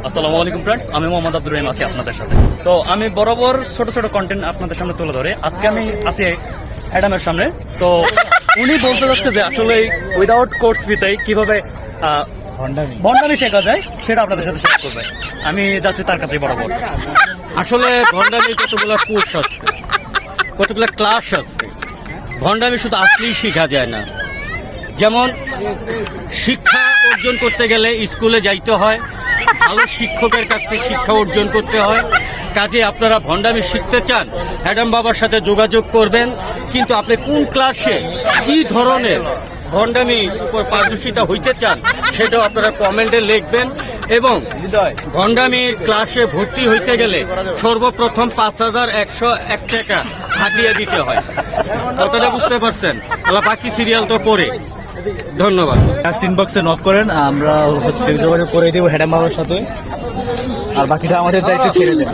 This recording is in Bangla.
আসসালামু আলাইকুম ফ্রেন্ডস, আমি মোহাম্মদ আব্দুর রহিম আছি আপনাদের সাথে। তো আমি বরাবর ছোট ছোট কন্টেন্ট আপনাদের সামনে তুলে ধরে আজকে আমি আছি অ্যাডামের সামনে। তো উনি বলতে যাচ্ছে যে আসলে উইদাউট কোর্স ফিতে কিভাবে ভণ্ডামি শেখা যায় সেটা আপনাদের সাথে শেয়ার করবে। আমি যাচ্ছি তার কাছে বরাবর। আসলে ভণ্ডামি কতগুলো কোর্স আছে, কতগুলো ক্লাস আছে। ভণ্ডামি শুধু আসলেই শেখা যায় না। যেমন শিক্ষা অর্জন করতে গেলে স্কুলে যাইতে হয়, ভালো শিক্ষকের কাছ থেকে শিক্ষা অর্জন করতে হয়। কাজে আপনারা ভণ্ডামি শিখতে চান, অ্যাডাম বাবার সাথে যোগাযোগ করবেন। কিন্তু আপনি কোন ক্লাসে কি ধরনের ভণ্ডামি উপর পারদর্শিতা হইতে চান সেটাও আপনারা কমেন্টে লিখবেন। এবং ভণ্ডামির ক্লাসে ভর্তি হইতে গেলে সর্বপ্রথম ৫,১০১ টাকা হাতিয়ে দিতে হয়। কথাটা বুঝতে পারছেন? তাহলে বাকি সিরিয়াল তো পরে। ধন্যবাদ। জাস্ট ইনবক্সে নক করেন, আমরা যোগাযোগ করে দিব অ্যাডাম বাবার সাথে, আর বাকিটা আমাদের দায়িত্ব ছেড়ে দেন।